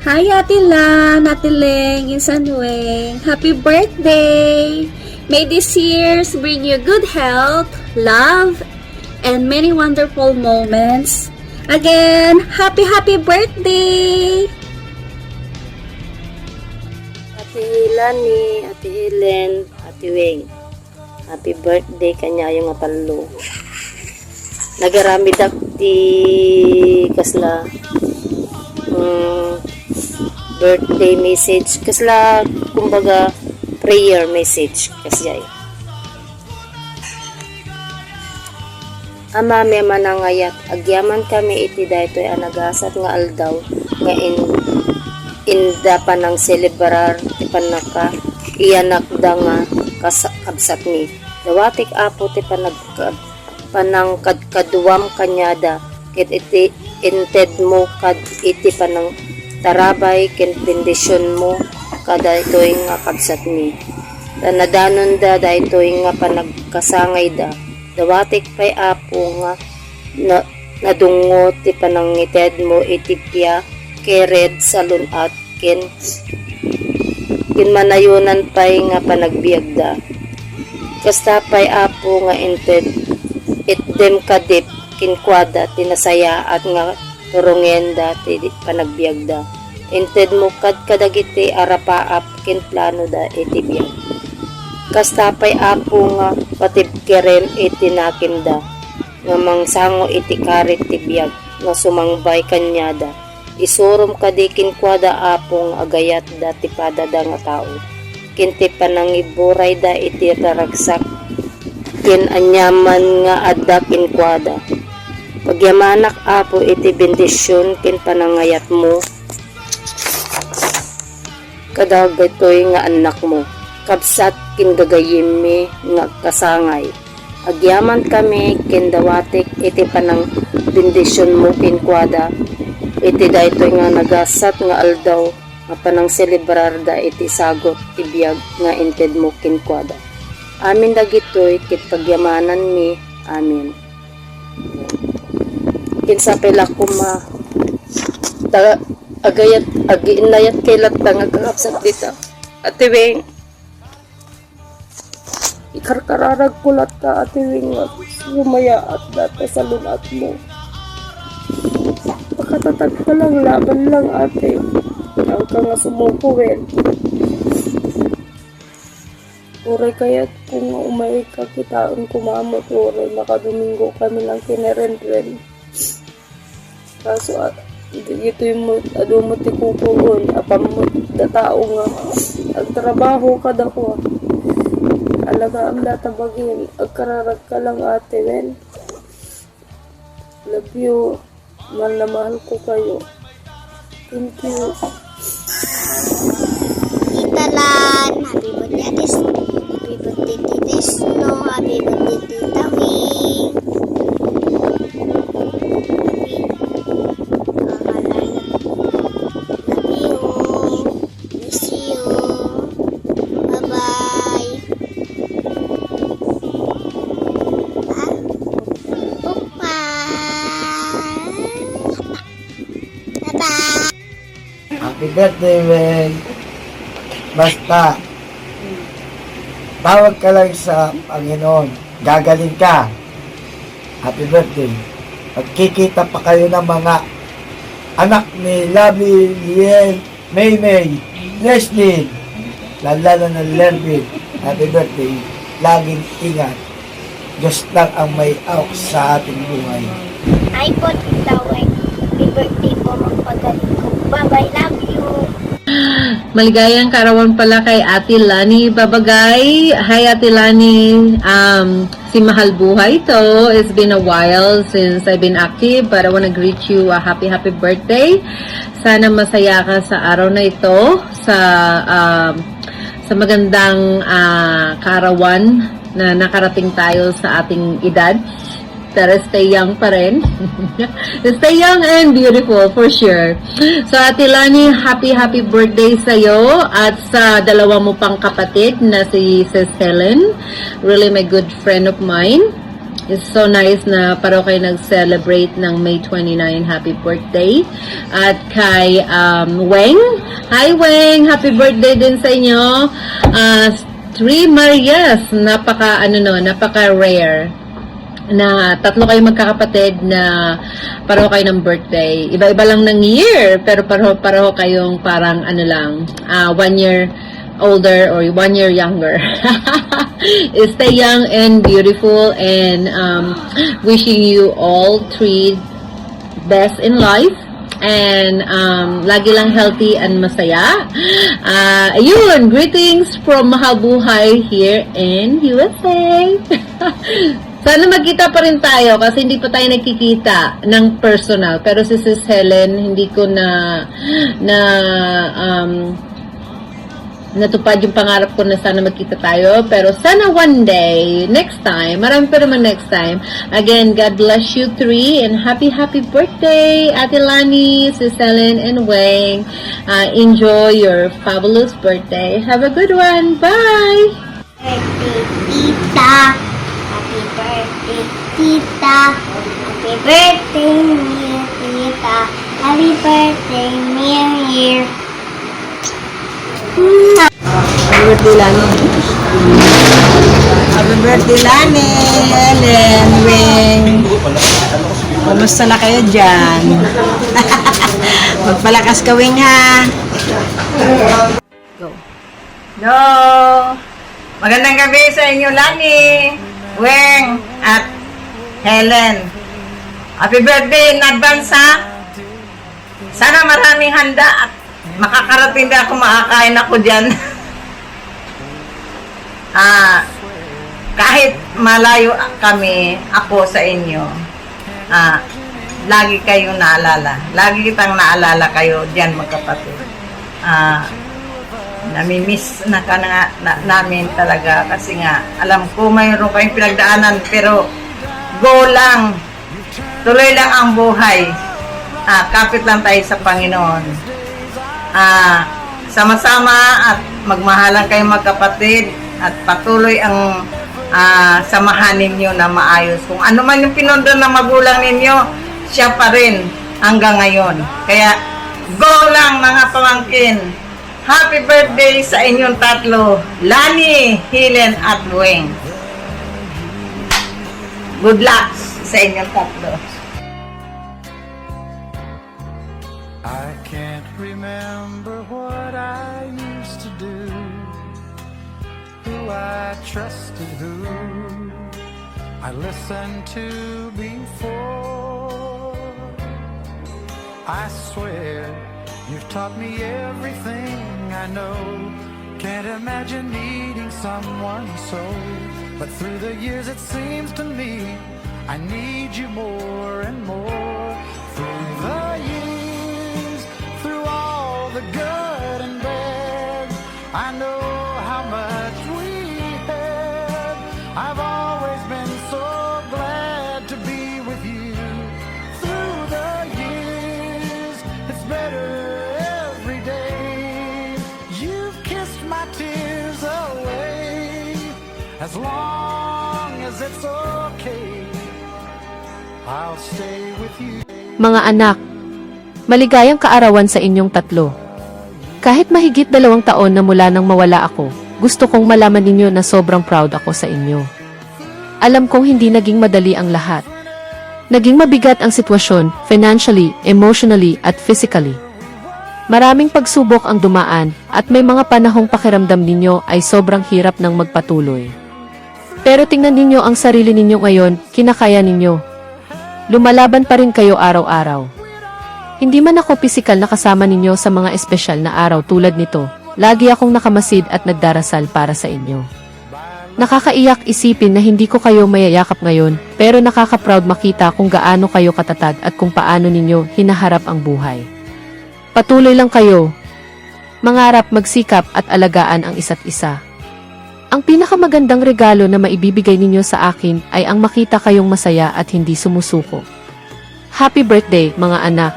Hi Ate Lan, Ate Leng, Insan Weng. Happy birthday! May this year's bring you good health, love, and many wonderful moments. Again, happy birthday! Ate Lani, Ate Helen, Ate Weng. Happy birthday kanya yung apalo. Nagaramid di kasla birthday message kasla kumbaga prayer message kasya. Amami manangayat agyaman kami iti daytoy anagasat nga aldaw nga inda pa nang celebrar ti panaka iyanak da nga kabsat ni dawatik apo ti panang kadkaduam kanyada ket iti inted mo kad iti panang tarabay ken bendisyon mo kada itoy nga kabsat ni nadanon da itoy nga panagkasangay da dawatik pay apo nga nadungo ti panangited mo iti piya kered salun at ken manayunan pay nga panagbiagda kasta pay apo nga inted itdem kadip kinkwada tinasaya at nga turungenda ti panagbiagda inted mo kadagiti arapaap kin plano da iti biag kasta pay apo nga patibkeren iti nakimda nga mangsango iti karit ti biag nga sumangbay kanyada isurum kadikin kwada apong agayat da ti padada nga tao kinti panangiburay da iti taragsak kin anyaman nga adda kin kwada pagyamanak apo iti bendisyon kin panangayat mo kadagitoy nga anak mo kabsat kin gagayimi nga kasangay agyaman kami kin dawatik iti panang bendisyon mo kin kwada iti daytoy nga nagasat nga aldaw nga panang celebrar da iti sagot ibiyag nga inted mo kin kwada amin dagitoy ket pagyamanan mi amin kinsa pela kuma agayat agiinayat kailat nga kakapsat dita Ate Weng ikarkararag kulat ka Ate Weng sumaya at data sa lunat mo pakatatag ka lang laban lang ate ang ka nga sumukuwin uray kaya't kung umay ka kitaon kumamot uray nakadomingo kami lang kineren-ren kaso ito yung adumot ti kukuon apamot da tao nga agtrabaho ka dako alaga ang databagin agkararag ka lang ate Wen love you mahal na mahal ko kayo thank you Tita Lan, happy birthday Tita Snow, happy birthday Tita Wing. Love you, miss you, bye bye. Bye bye. Happy birthday, Weng. Basta, tawag ka lang sa Panginoon. Gagaling ka. Happy birthday. Magkikita pa kayo ng mga anak ni Lovely, Liel, Maymay, Leslie, lalo na Lervin. Happy birthday. Laging ingat. Diyos lang ang may awak sa ating buhay. Hi po, Tita Weng. Happy birthday po, magpagaling ko. Bye-bye, love you. Maligayang karawan pala kay Ate Lani Babagay. Hi Ate Lani. Si Mahal Buhay to. It's been a while since I've been active, but I want to greet you a happy birthday. Sana masaya ka sa araw na ito sa magandang karawan na nakarating tayo sa ating edad. Pero stay young pa rin. Stay young and beautiful for sure. So Ate Lani, happy birthday sa'yo at sa dalawa mo pang kapatid na si Sis Helen. Really my good friend of mine. it's so nice na pareho kayo nag-celebrate ng May 29 happy birthday. At kay Weng, hi Weng, happy birthday din sa inyo. 3 Marias, napaka rare na tatlo kayo magkakapatid na pareho kayo ng birthday. Iba-iba lang ng year, pero pareho kayong parang 1 year older or 1 year younger. Stay young and beautiful, and wishing you all 3 best in life. And lagi lang healthy and masaya. Ayun, greetings from Mahal Buhay here in USA. Sana magkita pa rin tayo kasi hindi pa tayo nagkikita ng personal. Pero si Sis Helen, hindi ko natupad yung pangarap ko na sana magkita tayo. Pero sana one day, next time, marami pa naman next time. Again, God bless you 3 and happy birthday, Ate Lani, Sis Helen, and Weng. Enjoy your fabulous birthday. Have a good one. Bye! Birthday, Tita. Happy birthday, Tita. Happy birthday, New Tita. Happy birthday, New Year. Happy birthday, Lani. Happy birthday, Lani. Helen, Weng. Kumusta na kayo dyan? Magpalakas ka, Weng, ha? Go. Go! Magandang gabi sa inyo, Lani, Weng, at Helen. Happy birthday in advance, ha? Sana maraming handa at makakarating din ako, makakain ako dyan. Kahit malayo kami, ako sa inyo, lagi kayong naalala. Lagi kitang naalala kayo dyan, magkapatid. Namimiss na ka namin talaga kasi nga, alam ko mayroon kayong pinagdaanan, pero go lang. Tuloy lang ang buhay. Kapit lang tayo sa Panginoon. Sama-sama at magmahalan kayong magkapatid at patuloy ang samahan ninyo na maayos. Kung ano man yung pinondo ng magulang ninyo, siya pa rin hanggang ngayon. Kaya go lang mga pamangkin. Happy birthday sa inyong tatlo, Lani, Helen at Weng. Good luck sa inyong tatlo. I can't remember what I used to do, who I trusted, who I listened to before. I swear you've taught me everything I know. Can't imagine needing someone so, but through the years it seems to me I need you more and more. Through the years, through all the good and bad, I know how much we had. I've always been so glad to be with you. Through the years, it's better every day. You've kissed my tears away. As long as it's okay, I'll stay with you. Mga anak, maligayang kaarawan sa inyong tatlo. Kahit mahigit 2 taon na mula nang mawala ako, gusto kong malaman ninyo na sobrang proud ako sa inyo. Alam kong hindi naging madali ang lahat. Naging mabigat ang sitwasyon, financially, emotionally, at physically. Maraming pagsubok ang dumaan, at may mga panahong pakiramdam ninyo ay sobrang hirap ng magpatuloy. Pero tingnan ninyo ang sarili ninyo ngayon, kinakaya ninyo. Lumalaban pa rin kayo araw-araw. Hindi man ako pisikal na kasama ninyo sa mga espesyal na araw tulad nito, lagi akong nakamasid at nagdarasal para sa inyo. Nakakaiyak isipin na hindi ko kayo mayayakap ngayon, pero nakaka-proud makita kung gaano kayo katatag at kung paano ninyo hinaharap ang buhay. Patuloy lang kayo. Mangarap, magsikap at alagaan ang isa't isa. Ang pinakamagandang regalo na maibibigay ninyo sa akin ay ang makita kayong masaya at hindi sumusuko. Happy birthday, mga anak!